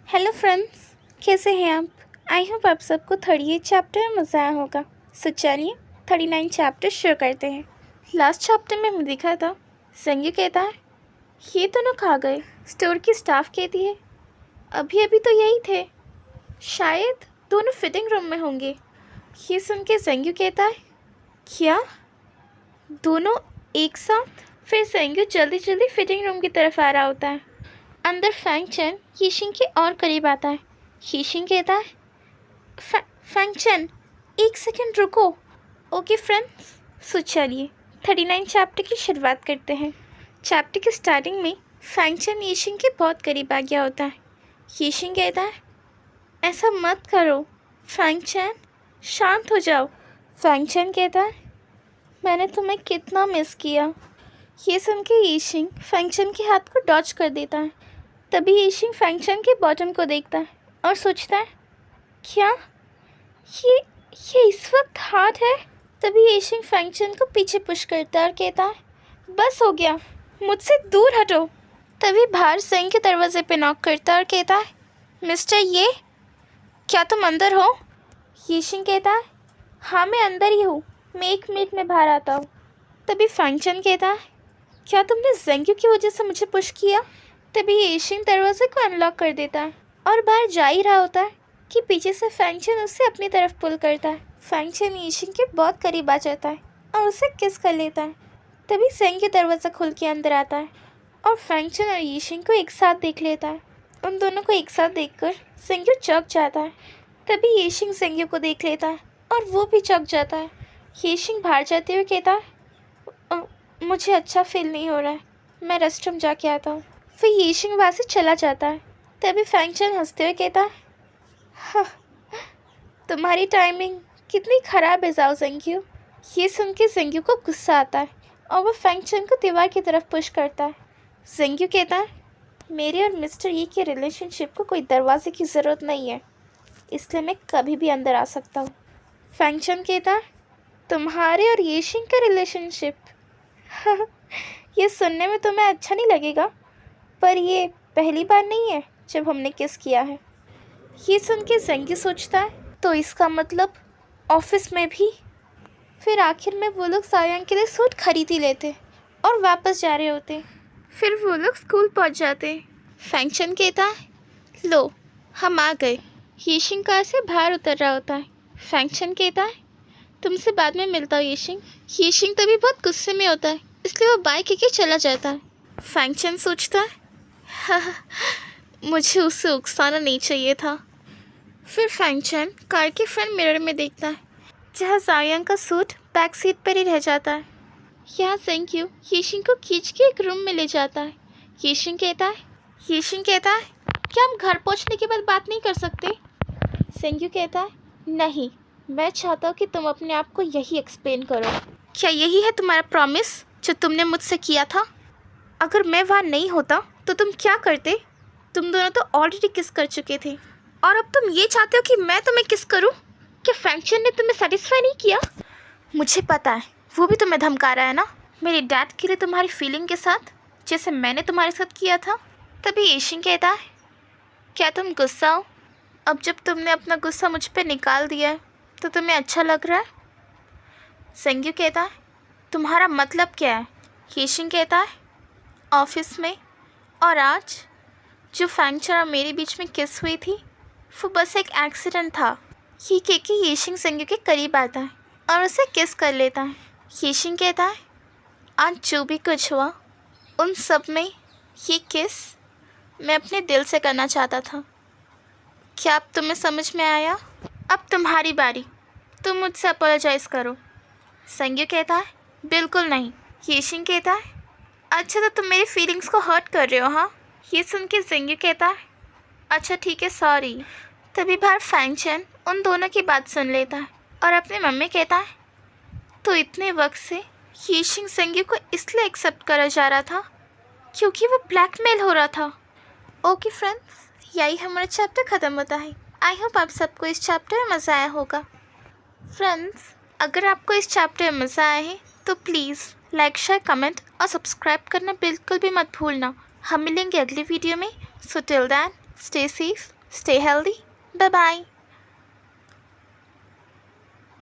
Hello friends, कैसे हैं आप? आई होप आप सबको 38 चैप्टर में मज़ा आया होगा। सो चलिए 39 चैप्टर शुरू करते हैं। लास्ट चैप्टर में हमने देखा था संजू कहता है ये दोनों खा गए। स्टोर की स्टाफ कहती है अभी अभी तो यही थे, शायद दोनों फिटिंग रूम में होंगे। ये सुन के संजू कहता है क्या दोनों एक साथ? फिर संजू जल्दी जल्दी फिटिंग रूम की तरफ आ रहा होता है। अंदर फैंग चैन यीशिंग के और करीब आता है। यीशिंग कहता है फैंग चैन एक सेकंड रुको। ओके फ्रेंड्स, सो चलिए 39 चैप्टर की शुरुआत करते हैं। चैप्टर के स्टार्टिंग में फैंग चैन यीशिंग के बहुत करीब आ गया होता है। यीशिंग कहता है ऐसा मत करो फैंग चैन, शांत हो जाओ। फैंग चैन कहता है मैंने तुम्हें कितना मिस किया। ये सुन के यीशिंग फैंग चैन के हाथ को डॉच कर देता है। तभी यीशिंग फैंग चैन के बॉटम को देखता है और सोचता है क्या ये इस वक्त हाथ है? तभी यीशिंग फैंग चैन को पीछे पुश करता है और कहता है बस हो गया, मुझसे दूर हटो। तभी बाहर सेंग के दरवाजे पे नॉक करता है और कहता है मिस्टर ये, क्या तुम अंदर हो? यीशिंग कहता है हाँ मैं अंदर ही हूँ, मैं 1 मिनट में बाहर आता हूँ। तभी फैंग चैन कहता है क्या तुमने ज़ेंग्यू की वजह से मुझे पुश किया? तभी यीशिंग दरवाजे को अनलॉक कर देता है और बाहर जा ही रहा होता है कि पीछे से फैंग चैन उससे अपनी तरफ पुल करता है। फैंग चैन यीशिंग के बहुत करीब आ जाता है और उसे किस कर लेता है। तभी ज़ेंग्यू दरवाज़ा खुल के अंदर आता है और फैंग चैन और यीशिंग को एक साथ देख लेता है। उन दोनों को एक साथ देखकर ज़ेंग्यू चौंक जाता है। तभी यीशिंग ज़ेंग्यू को देख लेता है और वो भी चौंक जाता है। यीशिंग बाहर जाते हुए कहता है मुझे अच्छा फील नहीं हो रहा है, मैं रेस्टरूम जाके आता हूँ। फिर यीशिंग वहाँ से चला जाता है। तभी फैंग चैन हंसते हुए कहता है हाँ, तुम्हारी टाइमिंग कितनी ख़राब है जाओ ज़ेंग्यू। ये सुन के ज़ेंग्यू को गुस्सा आता है और वह फैंग चैन को दीवार की तरफ पुश करता है। ज़ेंग्यू कहता है मेरे और मिस्टर यी के रिलेशनशिप को कोई दरवाजे की ज़रूरत नहीं है, इसलिए मैं कभी भी अंदर आ सकता हूँ। फैंग चैन कहता है तुम्हारे और यीशिंग का रिलेशनशिप ये सुनने में तुम्हें अच्छा नहीं लगेगा, पर ये पहली बार नहीं है जब हमने किस किया है। ये सुन के ज़ेंग्यू सोचता है तो इसका मतलब ऑफिस में भी। फिर आखिर में वो लोग सायांग के लिए सूट खरीद ही लेते और वापस जा रहे होते। फिर वो लोग स्कूल पहुंच जाते। फैंग चैन कहता है लो हम आ गए। यीशिंग कार से बाहर उतर रहा होता है। फैंग चैन कहता है तुमसे बाद में मिलता हूँ यीशिंग। यीशिंग तभी बहुत गुस्से में होता है, इसलिए वो बाइक लेके चला जाता है। फैंग चैन सोचता है मुझे उसे उकसाना नहीं चाहिए था। फिर फैंग चैन कार के फ्रंट मिरर में देखता है जहाँ सायांग का सूट बैक सीट पर ही रह जाता है। यहाँ ज़ेंग्यू यीशिंग को खींच के एक रूम में ले जाता है। यीशिंग कहता है क्या हम घर पहुँचने के बाद बात नहीं कर सकते? ज़ेंग्यू कहता है नहीं, मैं चाहता हूँ कि तुम अपने आप को यही एक्सप्लेन करो। क्या यही है तुम्हारा प्रॉमिस जो तुमने मुझसे किया था? अगर मैं वहाँ नहीं होता तो तुम क्या करते? तुम दोनों तो ऑलरेडी किस कर चुके थे और अब तुम ये चाहते हो कि मैं तुम्हें किस करूं? क्या फैंग चैन ने तुम्हें सेटिस्फाई नहीं किया? मुझे पता है, वो भी तुम्हें धमका रहा है ना, मेरे डैड के लिए तुम्हारी फीलिंग के साथ, जैसे मैंने तुम्हारे साथ किया था। तभी यीशिंग कहता है क्या तुम गुस्सा हो? अब जब तुमने अपना गुस्सा मुझ पर निकाल दिया है तो तुम्हें अच्छा लग रहा है? ज़ेंग्यू कहता है तुम्हारा मतलब क्या है? यीशिंग कहता है ऑफिस में और आज जो फैंग चैन और मेरे बीच में किस हुई थी वो बस एक एक्सीडेंट था। ये कह के यीशिंग ज़ेंग्यू के करीब आता है और उसे किस कर लेता है। यीशिंग कहता है आज जो भी कुछ हुआ उन सब में ये किस मैं अपने दिल से करना चाहता था। क्या अब तुम्हें समझ में आया? अब तुम्हारी बारी, तुम मुझसे अपोलोजाइज़ करो। ज़ेंग्यू कहता है बिल्कुल नहीं। यीशिंग कहता है अच्छा तो तुम मेरी फीलिंग्स को हर्ट कर रहे हो हाँ? ये सुन के ज़ेंग्यू कहता है अच्छा ठीक है सॉरी। तभी बाहर फैंग चैन उन दोनों की बात सुन लेता है और अपने मम्मी कहता है तो इतने वक्त से यीशिंग ज़ेंग्यू को इसलिए एक्सेप्ट करा जा रहा था क्योंकि वो ब्लैकमेल हो रहा था। ओके फ्रेंड्स, यही हमारा चैप्टर ख़त्म होता है। आई होप आप सबको इस चैप्टर में मज़ा आया होगा। फ्रेंड्स, अगर आपको इस चैप्टर में मज़ा आया है तो प्लीज़ लाइक शेयर कमेंट और सब्सक्राइब करना बिल्कुल भी मत भूलना। हम मिलेंगे अगली वीडियो में। So till then stay safe, stay healthy, bye bye.